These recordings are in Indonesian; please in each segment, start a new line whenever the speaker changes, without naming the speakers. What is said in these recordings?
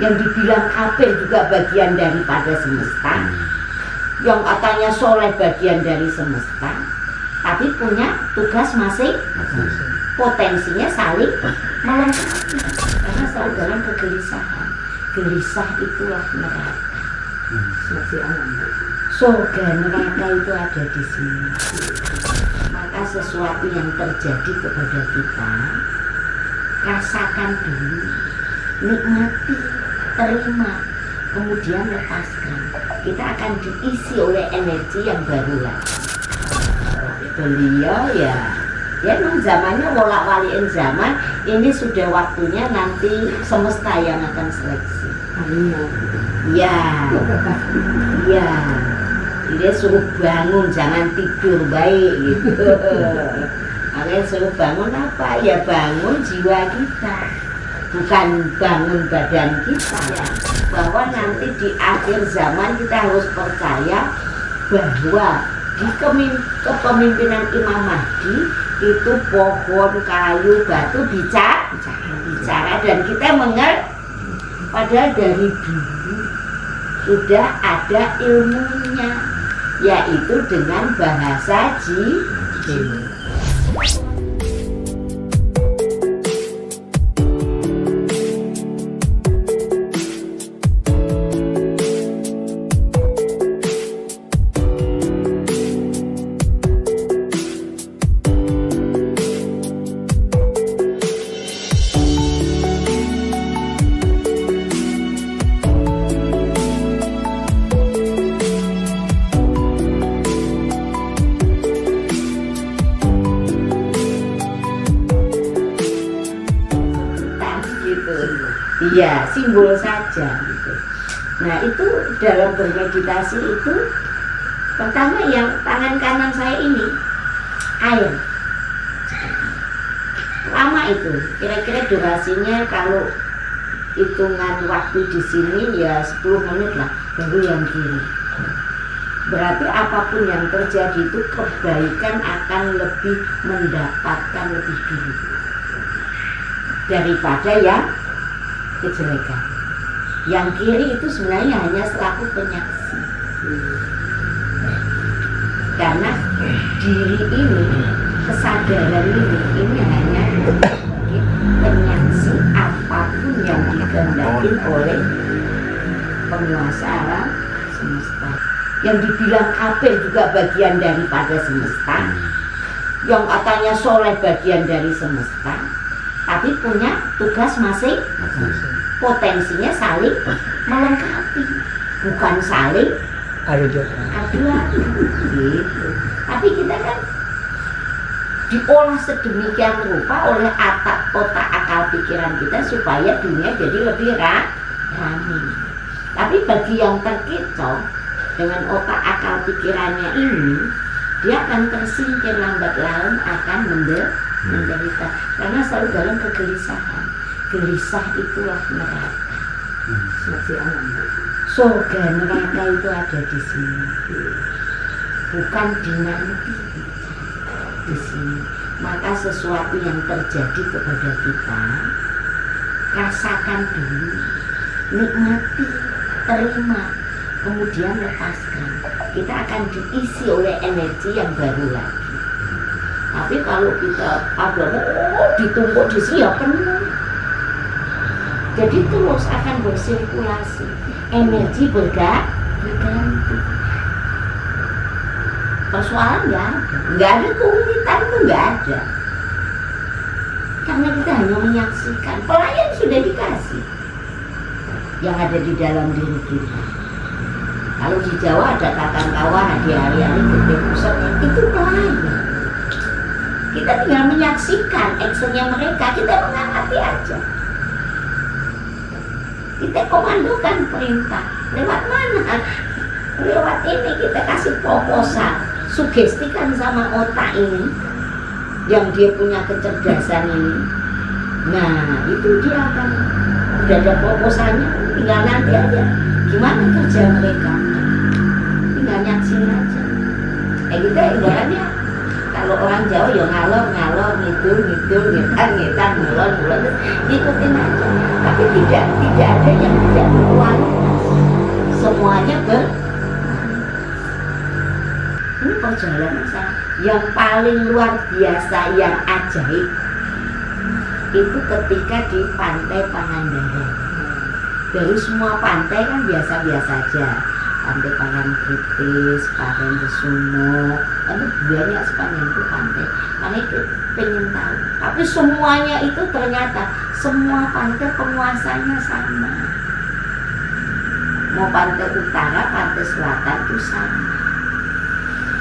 yang dibilang kafir juga bagian daripada semesta, yang katanya soleh bagian dari semesta, tapi punya tugas masing, potensinya saling melengkapi karena selalu dalam kegelisahan. Gelisah itulah neraka. Surga neraka itu ada di sini. Maka sesuatu yang terjadi kepada kita, rasakan dulu, nikmati, terima, kemudian lepaskan. Kita akan diisi oleh energi yang baru lagi. Beliau ya memang zamannya wolak-waliin zaman. Ini sudah waktunya nanti semesta yang akan seleksi. Ya, dia suruh bangun, jangan tidur, baik gitu. Makanya suruh bangun apa? Ya bangun jiwa kita, bukan bangun badan kita ya. Bahwa nanti di akhir zaman kita harus percaya bahwa di kepemimpinan Imam Mahdi itu pohon, kayu, batu bicara dan kita mengerti. Padahal dari dulu sudah ada ilmunya, yaitu dengan bahasa jin. Iya, simbol saja gitu. Nah itu dalam bermeditasi itu pertama yang tangan kanan saya ini air. Lama itu, kira-kira durasinya kalau hitungan waktu di sini ya 10 menit lah, baru yang kiri. Berarti apapun yang terjadi itu kebaikan akan lebih mendapatkan lebih dulu daripada yang kejelekan. Yang kiri itu sebenarnya hanya selaku penyaksi. Karena diri ini, kesadaran ini hanya sebagai penyaksi apapun yang dikehendaki oleh penguasa alam semesta. Yang dibilang kafir juga bagian daripada semesta, yang katanya soleh bagian dari semesta, tapi punya tugas masing, potensinya saling melengkapi, bukan saling adu gitu. Tapi kita kan diolah sedemikian rupa oleh otak akal pikiran kita supaya dunia jadi lebih ramai. Tapi bagi yang terkecoh dengan otak akal pikirannya ini, dia akan tersingkir lambat laun, akan menderita karena selalu dalam kegelisahan. Gelisah itulah neraka. Surga neraka itu ada di sini, bukan di nanti, di sini. Maka sesuatu yang terjadi kepada kita, rasakan dulu, nikmati, terima, kemudian lepaskan. Kita akan diisi oleh energi yang baru lagi. Tapi kalau kita ada ditumpuk di sini ya penuh. Jadi terus akan bersirkulasi, energi berganti. Persoalan nggak ada keunitan itu nggak ada. Karena kita hanya menyaksikan, pelayan sudah dikasih yang ada di dalam diri kita. Kalau di Jawa ada kakang-kawan, di hari-hari gede pusat, itu pelayan. Kita tinggal menyaksikan actionnya mereka, kita mengamati aja. Kita komandokan perintah. Lewat mana? Lewat ini kita kasih proposal. Sugestikan sama otak ini yang dia punya kecerdasan ini. Nah itu dia akan udah ada proposalnya, tinggal nanti aja gimana kerja mereka, tinggal nyaksin aja. Kita ibaratnya kita Kalau orang Jawa ya ngalor ngidul ngetan ngulon ikutin aja. Tapi tidak ada yang tidak berkualitas. Semuanya ini perjalanan saya yang paling luar biasa, yang ajaib itu ketika di pantai Pangandaran. Dari semua pantai kan biasa-biasa aja, pantai Parangtritis, Parangkusumo, itu banyak sepanjang itu pantai. Makanya itu pengen tahu. Tapi semuanya itu ternyata semua pantai penguasanya sama. Mau pantai utara, pantai selatan itu sama.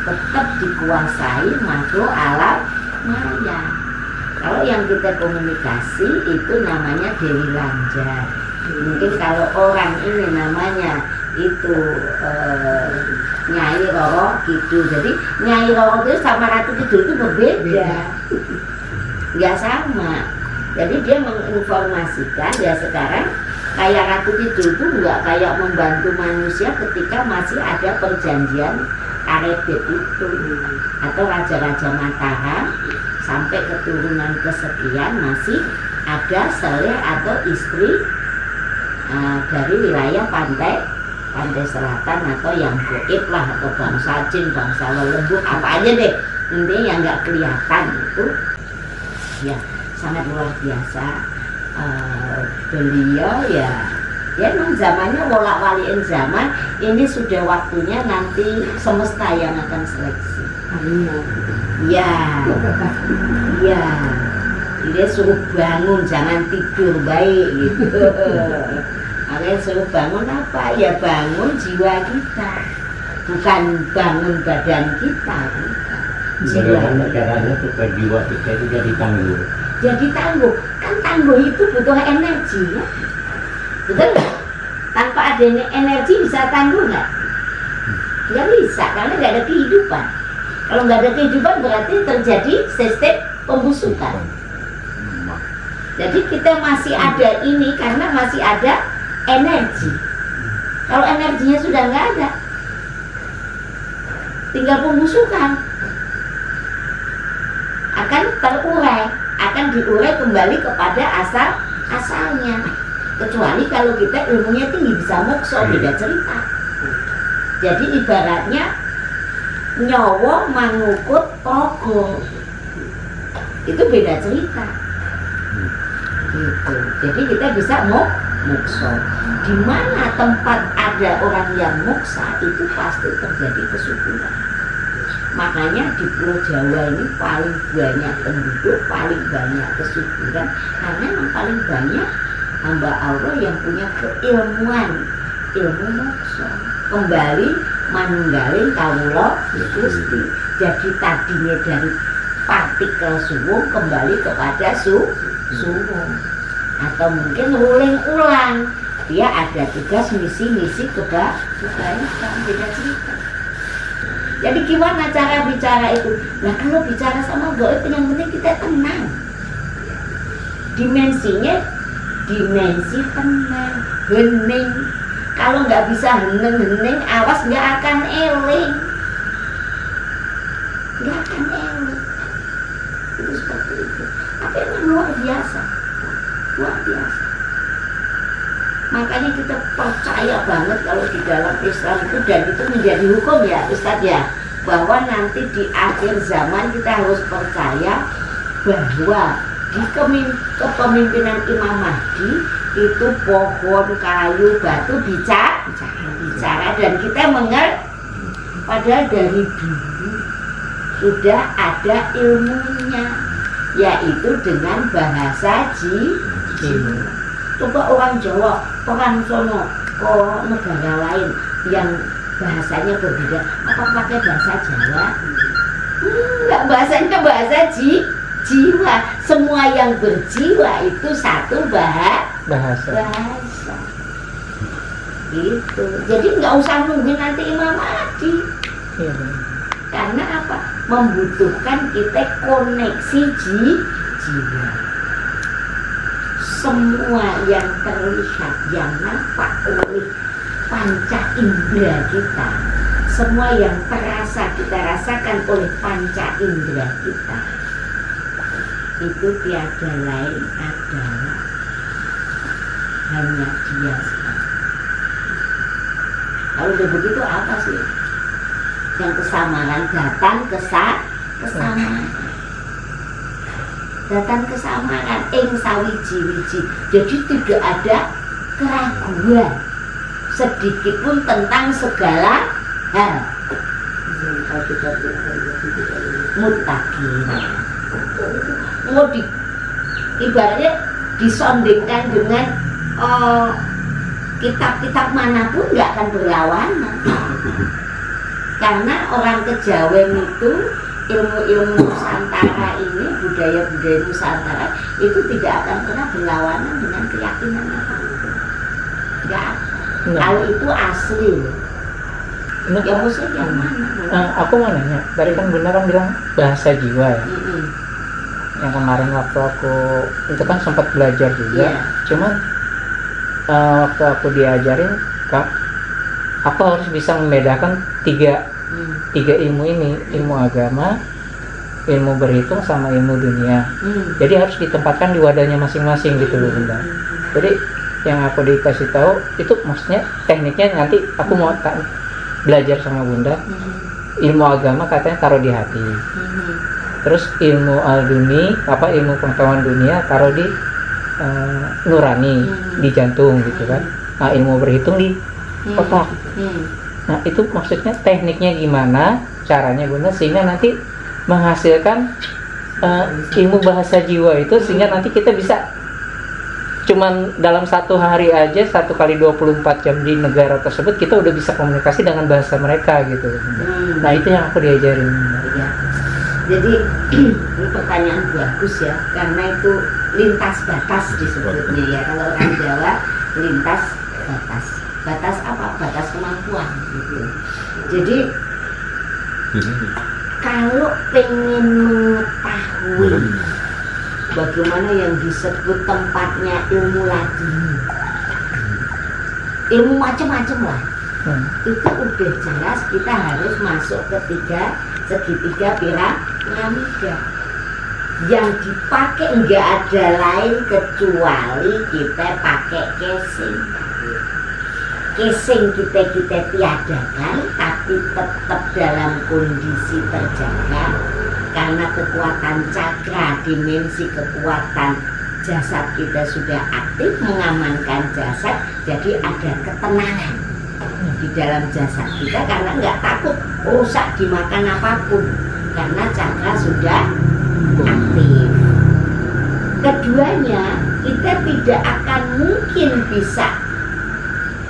Tetap dikuasai makhluk alam maya. Kalau yang kita komunikasi itu namanya Dewi Lanjar. Mungkin kalau orang ini namanya itu Nyai Roro Kidul. Jadi Nyai Roro itu sama Ratu Kidul itu berbeda, nggak sama. Jadi dia menginformasikan ya sekarang kayak Ratu Kidul itu nggak kayak membantu manusia ketika masih ada perjanjian Karebet itu, atau Raja-Raja Mataram sampai keturunan kesekian masih ada seleh atau istri dari wilayah pantai selatan atau yang goib lah, atau bangsa jin, bangsa lembut, apa aja deh, intinya yang nggak kelihatan itu ya sangat luar biasa. Beliau ya memang zamannya wolak-waliin zaman, ini sudah waktunya nanti semesta yang akan seleksi. Ya dia suruh bangun, jangan tidur baik gitu. Makanya suruh bangun apa? Ya bangun jiwa kita, bukan bangun badan kita.
Bagaimana caranya supaya jiwa kita itu jadi tangguh?
Jadi tangguh, kan tangguh itu butuh energi ya. Betul nggak? Tanpa adanya energi bisa tangguh nggak? Nggak bisa, karena nggak ada kehidupan. Kalau nggak ada kehidupan berarti terjadi sistem pembusukan. Jadi kita masih ada ini karena masih ada energi. Kalau energinya sudah nggak ada, tinggal pembusukan, akan terurai, akan diurai kembali kepada asalnya. Kecuali kalau kita ilmunya tinggi bisa mokso, beda cerita. Jadi ibaratnya nyawa mangukut togo, itu beda cerita. Gitu. Jadi kita bisa mokso. Di mana tempat ada orang yang moksa itu pasti terjadi kesuburan. Makanya di Pulau Jawa ini paling banyak penduduk, paling banyak kesuburan, karena yang paling banyak hamba Allah yang punya keilmuan, ilmu moksa. Kembali manunggalin kawula Gusti. Jadi tadinya dari partikel suwung kembali kepada suwung, atau mungkin uling ulang, dia ada tugas misi kebaikan, beda cerita. Jadi gimana cara bicara itu? Nah kalau bicara sama gaib yang penting kita tenang. Dimensinya dimensi tenang, hening. Kalau nggak bisa hening, awas nggak akan eling. Nggak akan eling. Itu seperti itu. Tapi memang luar biasa. Luar biasa. Makanya kita percaya banget kalau di dalam Islam itu, dan itu menjadi hukum ya Ustadz ya, bahwa nanti di akhir zaman kita harus percaya bahwa di kepemimpinan Imam Mahdi itu pohon, kayu, batu bicara, dan kita mengerti. Padahal dari dulu sudah ada ilmunya, yaitu dengan bahasa jin. Coba orang Jawa, orang sono, negara lain yang bahasanya berbeda, apa pakai bahasa Jawa? Enggak, bahasanya bahasa jiwa. Semua yang berjiwa itu satu bahasa. Gitu. Jadi nggak usah nunggu nanti Imam Mahdi. Karena apa? Membutuhkan kita koneksi jiwa. Semua yang terlihat, yang nampak oleh panca indera kita, semua yang terasa kita rasakan oleh panca indera kita itu tiada lain adalah hanya dia saja. Kalau udah begitu apa sih yang kesamaan? Datang kesamaan, datang kesamaan sawiji-wiji. Jadi tidak ada keraguan sedikit pun tentang segala hal. Mutakin. Mau ibaratnya disondingkan dengan kitab-kitab manapun nggak akan berlawanan. Karena orang Kejawen itu ilmu-ilmu Nusantara ini, budaya-budaya Nusantara itu tidak akan pernah berlawanan dengan keyakinan apapun. Nggak akan. Kalau itu asli. Ya musik yang mana?
Aku mau nanya, tadi kan Bunda kan bilang bahasa jiwa ya. Yang kemarin waktu aku itu kan sempat belajar juga. Cuman waktu aku diajarin, Kak, aku harus bisa membedakan tiga ilmu ini, ilmu agama, ilmu berhitung, sama ilmu dunia. Jadi harus ditempatkan di wadahnya masing-masing gitu loh Bunda. Jadi yang aku dikasih tahu itu maksudnya tekniknya nanti aku mau belajar sama Bunda. Ilmu agama katanya taruh di hati. Terus ilmu ilmu pengetahuan dunia taruh di nurani, di jantung gitu kan. Nah, ilmu berhitung di otak. Nah, itu maksudnya tekniknya gimana, caranya Bunda sehingga nanti menghasilkan ilmu bahasa jiwa itu, sehingga nanti kita bisa cuman dalam satu hari aja 1 kali 24 jam di negara tersebut kita udah bisa komunikasi dengan bahasa mereka gitu. Nah, itu yang aku diajarin.
Ya. Jadi ini pertanyaan bagus ya, karena itu lintas batas disebutnya ya. Kalau orang Jawa lintas batas. Batas apa? Batas kemampuan gitu. Jadi kalau pengen mengetahui bagaimana yang disebut tempatnya ilmu ladini, ilmu macam-macam lah, itu udah jelas kita harus masuk ke segitiga piramida. Yang dipakai nggak ada lain kecuali kita pakai casing. Casing kita tiadakan, tapi tetap dalam kondisi terjaga. Karena kekuatan cakra, dimensi kekuatan jasad kita sudah aktif mengamankan jasad, jadi ada ketenangan di dalam jasad kita karena nggak takut rusak dimakan apapun karena cakra sudah aktif. Keduanya, kita tidak akan mungkin bisa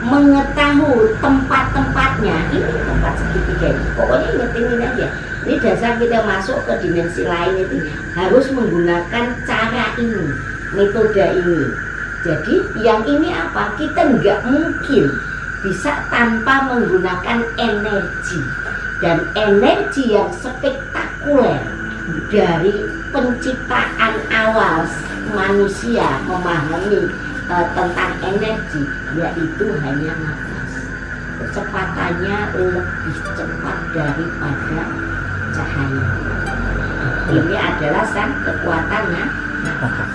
mengetahui tempat-tempatnya. Ini tempat segitiga ini, pokoknya ingetin ini aja. Ini dasar kita masuk ke dimensi lain itu harus menggunakan cara ini, metode ini. Jadi yang ini apa? Kita nggak mungkin bisa tanpa menggunakan energi. Dan energi yang spektakuler dari penciptaan awal manusia memahami tentang energi, yaitu hanya nafas. Kecepatannya lebih cepat daripada cahaya. Ini adalah sang kekuatan nafas.